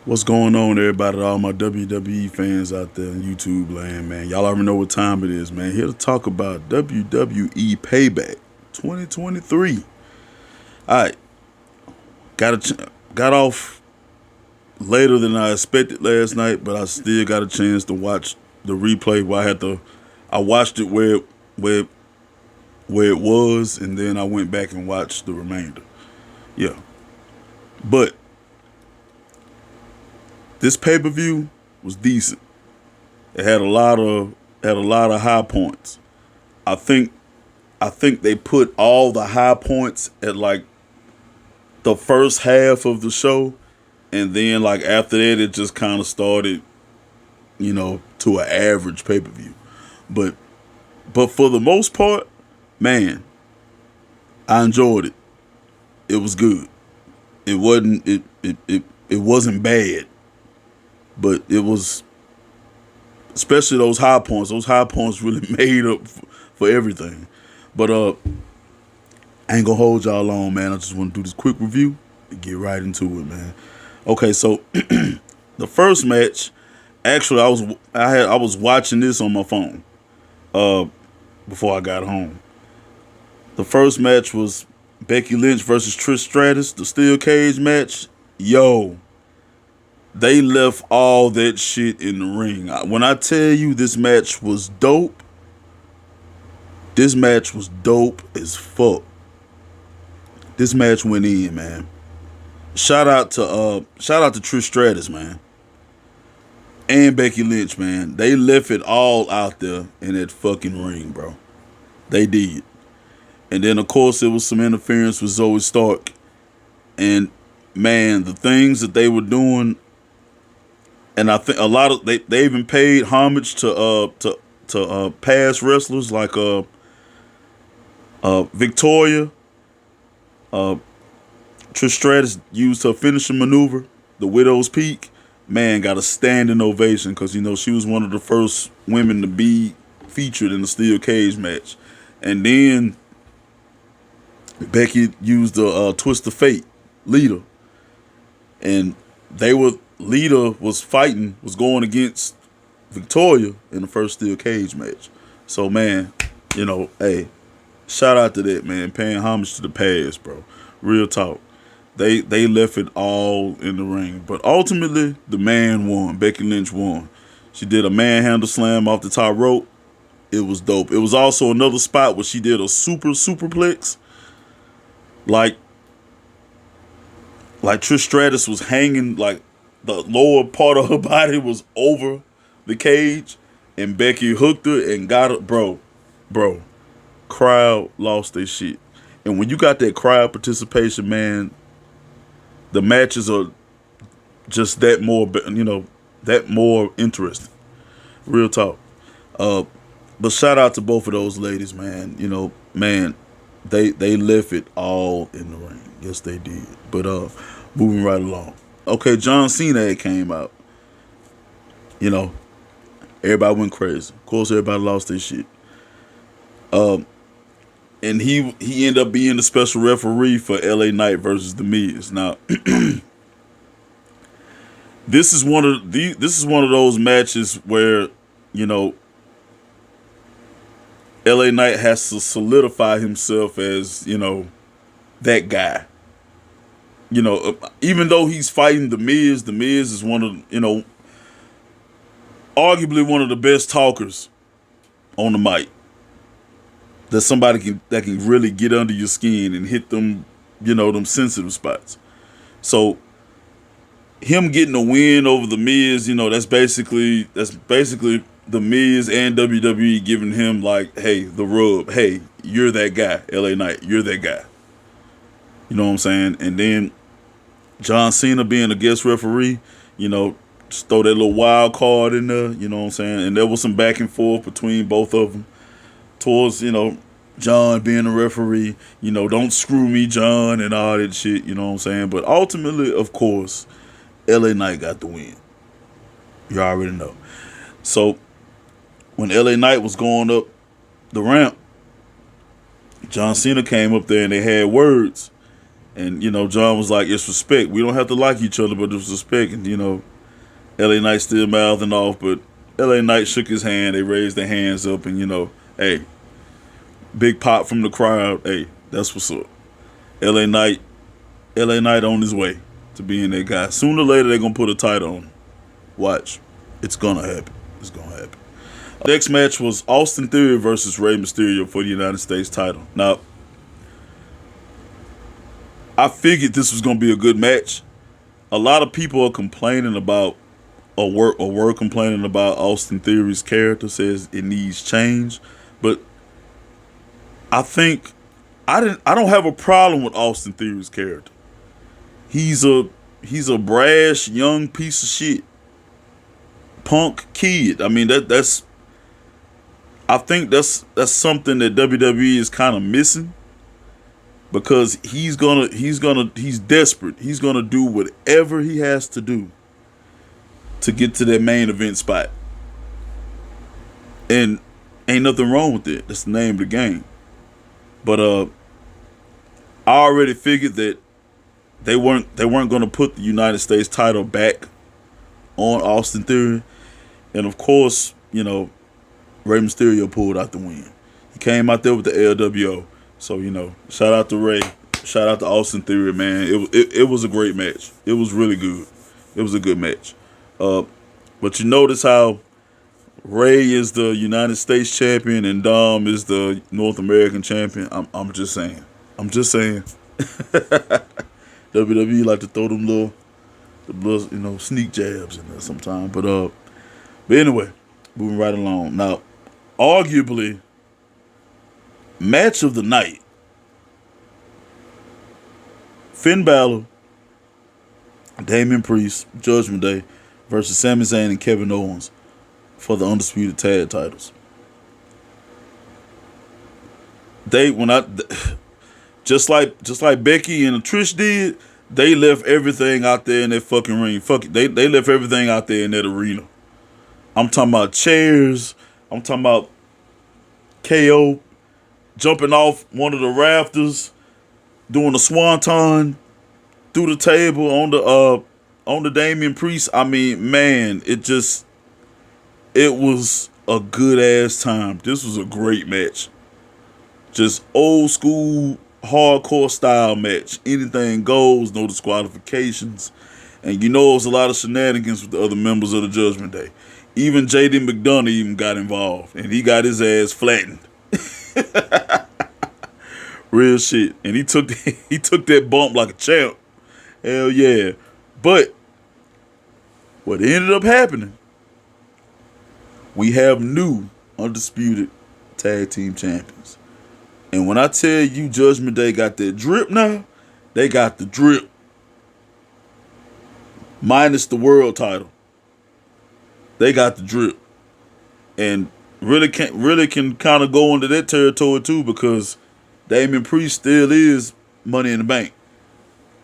What's going on, everybody? All my WWE fans out there in YouTube land, man. Y'all already know what time it is, man. Here to talk about WWE Payback 2023. All right, got off later than I expected last night, but I still got a chance to watch the replay. I watched it where where it was, and then I went back and watched the remainder. Yeah, but this pay per view was decent. It had a lot of high points. I think I think they put all the high points at like the first half of the show, and then like after that, it just kind of started, to an average pay per view. But for the most part, man, I enjoyed it. It was good. It wasn't bad, but it was, especially those high points. Those high points really made up for everything. But I ain't gonna hold y'all long, man. I just want to do this quick review and get right into it, man. Okay, so the first match, actually, I was watching this on my phone uh, before I got home. The first match was Becky Lynch versus Trish Stratus, the steel cage match. Yo, they left all that shit in the ring. When I tell you this match was dope, this match was dope as fuck. This match went in, man. Shout out to Trish Stratus, man, and Becky Lynch, man. They left it all out there in that fucking ring, bro. They did. And then of course there was some interference with Zoe Stark. And man, the things that they were doing, and I think a lot of they even paid homage to past wrestlers like Victoria. Uh Trish Stratus used her finishing maneuver, the Widow's Peak. Man, got a standing ovation because she was one of the first women to be featured in the steel cage match. And then Becky used the Twist of Fate, Lita, and Lita was going against Victoria in the first steel cage match. So man, hey, shout out to that, man, paying homage to the past, bro. Real talk. They left it all in the ring, but ultimately the man won. Becky Lynch won. She did a manhandle slam off the top rope. It was dope. It was also another spot where she did a superplex, like Trish Stratus was hanging, like the lower part of her body was over the cage, and Becky hooked her and got her, bro. Crowd lost their shit, and when you got that crowd participation, man, the matches are just that more interesting. Real talk. But shout out to both of those ladies, man. Man, they left it all in the ring. Yes, they did. But moving right along. Okay, John Cena came out. You know, everybody went crazy. Of course, everybody lost their shit. And he ended up being the special referee for LA Knight versus The Miz. Now, this is one of those matches where you know LA Knight has to solidify himself as that guy. Even though he's fighting The Miz is one of arguably one of the best talkers on the mic. That that can really get under your skin and hit them, them sensitive spots. So him getting a win over The Miz, that's basically The Miz and WWE giving him like, hey, the rub. Hey, you're that guy, LA Knight. You're that guy. You know what I'm saying? And then John Cena being a guest referee, just throw that little wild card in there. You know what I'm saying? And there was some back and forth between both of them towards, John being a referee. Don't screw me, John, and all that shit. You know what I'm saying? But ultimately, of course, LA Knight got the win. You already know. So when LA Knight was going up the ramp, John Cena came up there and they had words. And, John was like, it's respect. We don't have to like each other, but it's respect. And, LA Knight still mouthing off, but LA Knight shook his hand. They raised their hands up, and, hey, big pop from the crowd. Hey, that's what's up. LA Knight, LA Knight on his way to being that guy. Sooner or later, they're going to put a title on him. Watch. It's going to happen. It's going to happen. Next match was Austin Theory versus Rey Mysterio for the United States title. Now, I figured this was going to be a good match. A lot of people are complaining about, or were complaining about Austin Theory's character, says it needs change. But I think I don't have a problem with Austin Theory's character. He's a brash young piece of shit, punk kid. I mean I think that's something that WWE is kind of missing, because he's desperate. He's gonna do whatever he has to do to get to that main event spot. And ain't nothing wrong with it. That's the name of the game. But I already figured that they weren't gonna put the United States title back on Austin Theory. And of course, Rey Mysterio pulled out the win. He came out there with the LWO. So, shout out to Rey. Shout out to Austin Theory, man. It was a great match. It was really good. It was a good match. But you notice how Rey is the United States champion and Dom is the North American champion. I'm just saying. WWE like to throw them little sneak jabs in there sometimes. But anyway, moving right along. Now, arguably, match of the night: Finn Balor, Damian Priest, Judgment Day versus Sami Zayn and Kevin Owens for the undisputed tag titles. Just like Becky and Trish did, they left everything out there in that fucking ring. Fuck it, they left everything out there in that arena. I'm talking about chairs. I'm talking about KO jumping off one of the rafters, doing a swanton through the table on the Damian Priest. I mean, man, it was a good ass time. This was a great match. Just old school hardcore style match. Anything goes, no disqualifications. And it was a lot of shenanigans with the other members of the Judgment Day. Even JD McDonough even got involved, and he got his ass flattened. Real shit. And he took that bump like a champ. Hell yeah. But what ended up happening, we have new undisputed tag team champions. And when I tell you Judgment Day got that drip now, they got the drip. Minus the world title. They got the drip. And really can kind of go into that territory too, because Damian Priest still is Money in the Bank.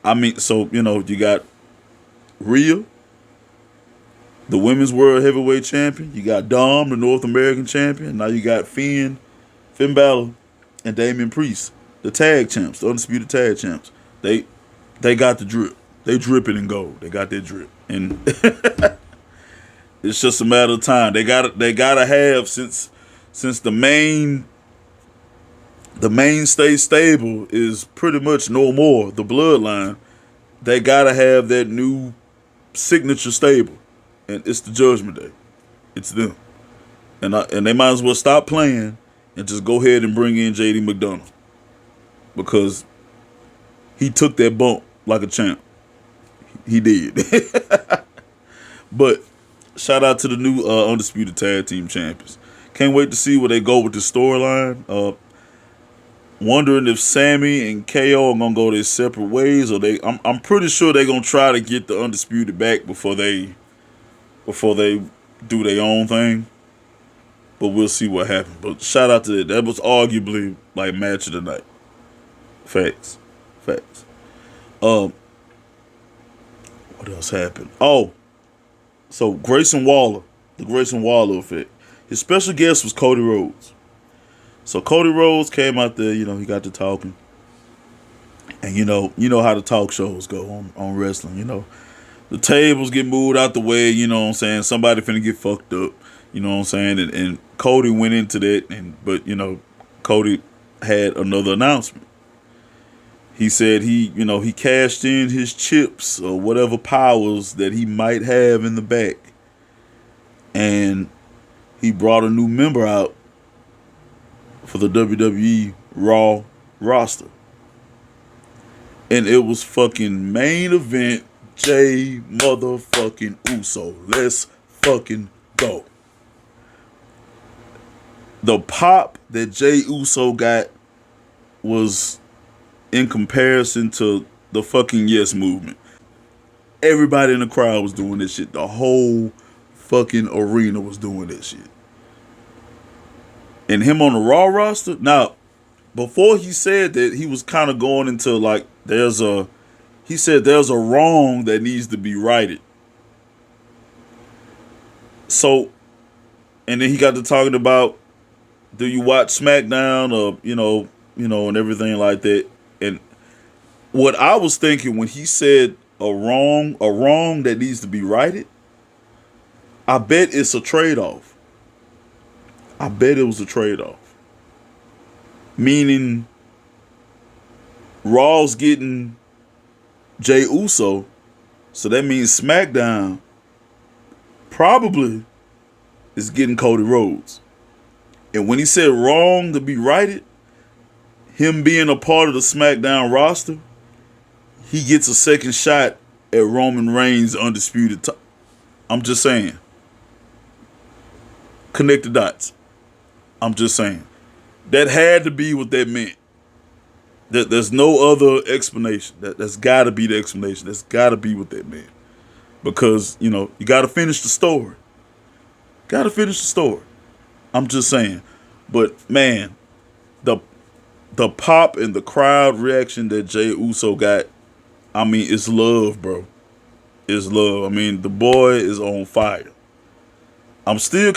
I mean, so, you got Rhea, the women's world heavyweight champion. You got Dom, the North American champion. Now you got Finn Balor, and Damian Priest, the tag champs, the undisputed tag champs. They got the drip. They dripping in gold. They got their drip. And it's just a matter of time. They gotta have, since the mainstay stable is pretty much no more, the bloodline, they gotta have that new signature stable. And it's the Judgment Day. It's them. And they might as well stop playing and just go ahead and bring in JD McDonough, because he took that bump like a champ. He did. But shout out to the new undisputed tag team champions. Can't wait to see where they go with the storyline. Wondering if Sammy and KO are gonna go their separate ways, or I'm pretty sure they're gonna try to get the undisputed back before they do their own thing. But we'll see what happens. But shout out to that. That was arguably like match of the night. Facts. What else happened? Oh, so Grayson Waller, the Grayson Waller effect. His special guest was Cody Rhodes. So Cody Rhodes came out there, he got to talking. And you know how the talk shows go on wrestling. The tables get moved out the way. You know what I'm saying? Somebody finna get fucked up. You know what I'm saying? And Cody went into that, but Cody had another announcement. He said he cashed in his chips or whatever powers that he might have in the back, and he brought a new member out for the WWE Raw roster. And it was fucking main event Jay motherfucking Uso. Let's fucking go. The pop that Jay Uso got was in comparison to the fucking Yes movement. Everybody in the crowd was doing this shit. The whole fucking arena was doing this shit. And him on the Raw roster. Now, before he said that, he was kind of going into like he said there's a wrong that needs to be righted. So, and then he got to talking about, do you watch SmackDown or and everything like that. And what I was thinking when he said a wrong that needs to be righted, I bet it's a trade-off. I bet it was a trade-off. Meaning Raw's getting Jay Uso, so that means SmackDown probably is getting Cody Rhodes. And when he said wrong to be righted, him being a part of the SmackDown roster, he gets a second shot at Roman Reigns' undisputed title. I'm just saying. Connect the dots. I'm just saying. That had to be what that meant. There's no other explanation. That's got to be the explanation. That's got to be what that meant. Because, you got to finish the story. Got to finish the story. I'm just saying. But, man, the pop and the crowd reaction that Jay Uso got, I mean, it's love, bro. It's love. I mean, the boy is on fire. I'm still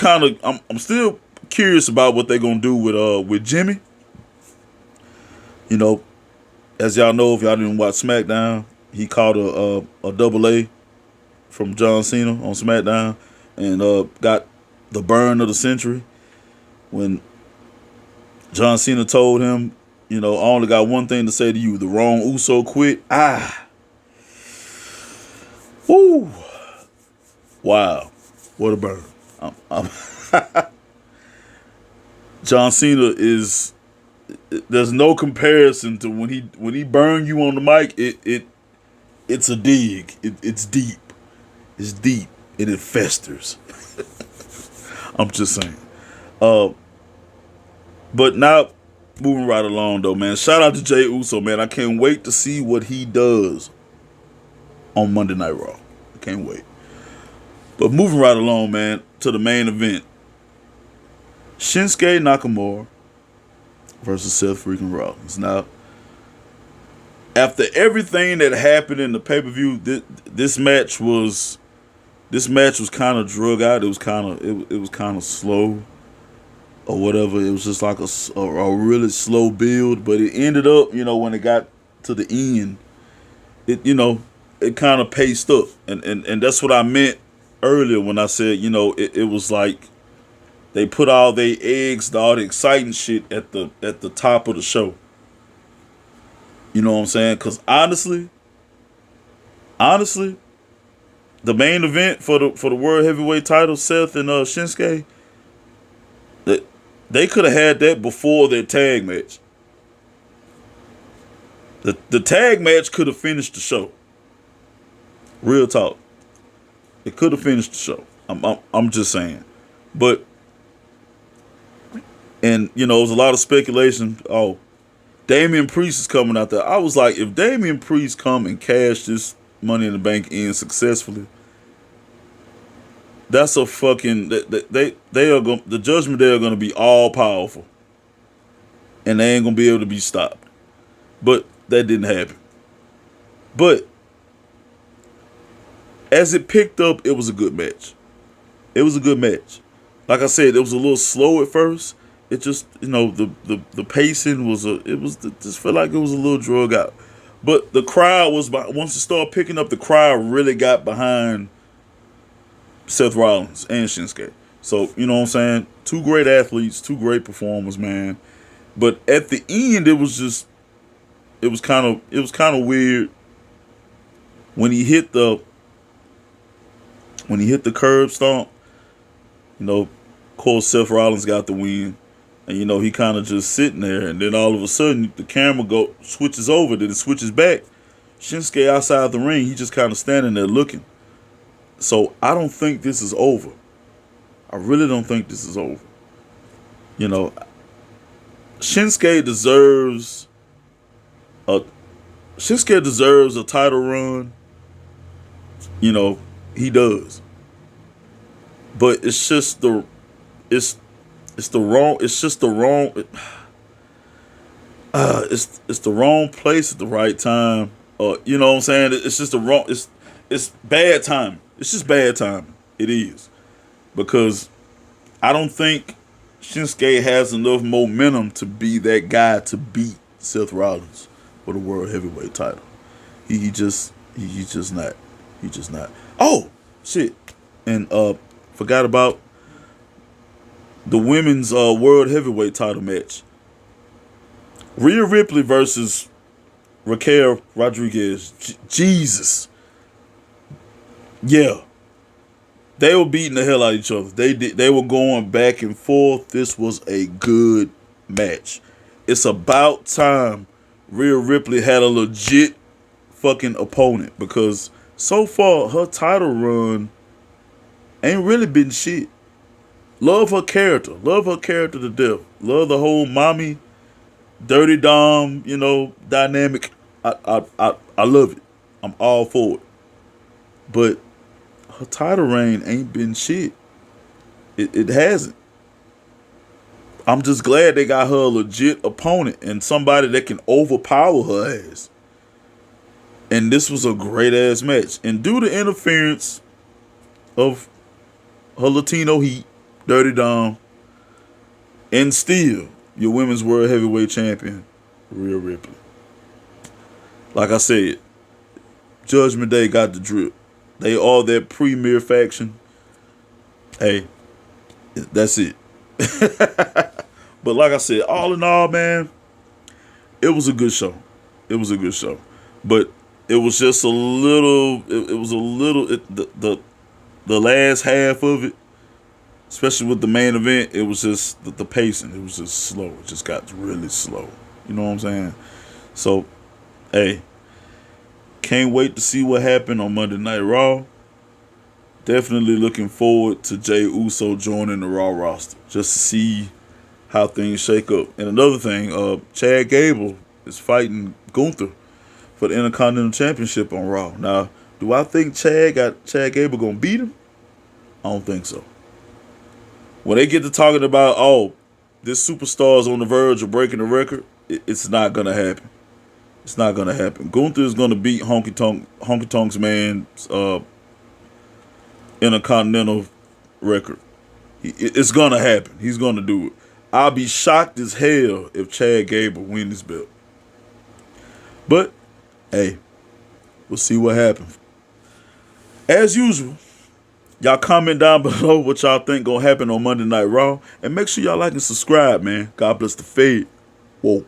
curious about what they're gonna do with Jimmy. As y'all know, if y'all didn't watch SmackDown, he caught a double A from John Cena on SmackDown and got the burn of the century when John Cena told him, I only got one thing to say to you: the wrong Uso quit. Woo, wow, what a burn. John Cena is. There's no comparison to when he burned you on the mic. It's a dig. It's deep. It's deep and it festers. I'm just saying. But now moving right along though, man. Shout out to Jay Uso, man. I can't wait to see what he does on Monday Night Raw. I can't wait. But moving right along, man, to the main event. Shinsuke Nakamura versus Seth freaking Rollins. Now, after everything that happened in the pay-per-view, this match was kind of drug out. It was kind of slow or whatever. It was just like a really slow build, but it ended up, when it got to the end, it kind of paced up, and that's what I meant earlier when I said, it was like they put all their eggs, all the exciting shit at the top of the show. You know what I'm saying? Because honestly, the main event for the World Heavyweight title, Seth and Shinsuke, they could have had that before their tag match. The tag match could have finished the show. Real talk. It could have finished the show. I'm just saying. But, and it was a lot of speculation. Oh, Damian Priest is coming out there. I was like, if Damian Priest come and cash this Money in the Bank in successfully, that's a fucking they are going, the Judgment Day are going to be all powerful, and they ain't gonna be able to be stopped. But that didn't happen. But as it picked up, it was a good match. It was a good match. Like I said, it was a little slow at first. It just, the pacing was just felt like it was a little drug out. But the crowd was once it started picking up, the crowd really got behind Seth Rollins and Shinsuke. So you know what I'm saying? Two great athletes, two great performers, man. But at the end, it was kind of weird when he hit the curb stomp. You know, of course Seth Rollins got the win, and he kind of just sitting there, and then all of a sudden the camera switches over, then it switches back. Shinsuke outside the ring, he just kind of standing there looking. So I don't think this is over. I really don't think this is over. You know, Shinsuke deserves a Shinsuke deserves a title run. He does. But it's just it's the wrong it's just the wrong it's the wrong place at the right time. You know what I'm saying? It's just the wrong it's bad time. It's just bad time. It is. Because I don't think Shinsuke has enough momentum to be that guy to beat Seth Rollins for the World Heavyweight title. He's just not. He's just not. Oh shit! And forgot about the women's World Heavyweight title match. Rhea Ripley versus Raquel Rodriguez. Jesus. Yeah. They were beating the hell out of each other. They were going back and forth. This was a good match. It's about time Rhea Ripley had a legit fucking opponent, because so far her title run ain't really been shit. Love her character. Love her character to death. Love the whole mommy, dirty dom, dynamic. I love it. I'm all for it. But her title reign ain't been shit. It hasn't. I'm just glad they got her a legit opponent and somebody that can overpower her ass. And this was a great ass match. And due to interference of her Latino heat, Dirty Dom, and still your women's world heavyweight champion, Rhea Ripley. Like I said, Judgment Day got the drip. They are that premier faction. Hey, that's it. But like I said, all in all, man, it was a good show. It was a good show. But it was just a little. It was a little. The last half of it, especially with the main event, it was just the pacing. It was just slow. It just got really slow. You know what I'm saying? So, hey, can't wait to see what happened on Monday Night Raw. Definitely looking forward to Jey Uso joining the Raw roster just to see how things shake up. And another thing, Chad Gable is fighting Gunther for the Intercontinental Championship on Raw. Now, do I think Chad Gable gonna beat him? I don't think so. When they get to talking about, this superstar is on the verge of breaking the record, it's not gonna happen. It's not gonna happen. Gunther is gonna beat Honky Tonk's man's Intercontinental record. It's gonna happen. He's gonna do it. I'll be shocked as hell if Chad Gable wins this belt. But hey, we'll see what happens. As usual, y'all comment down below what y'all think gonna happen on Monday Night Raw, and make sure y'all like and subscribe, man. God bless the fade. Whoa.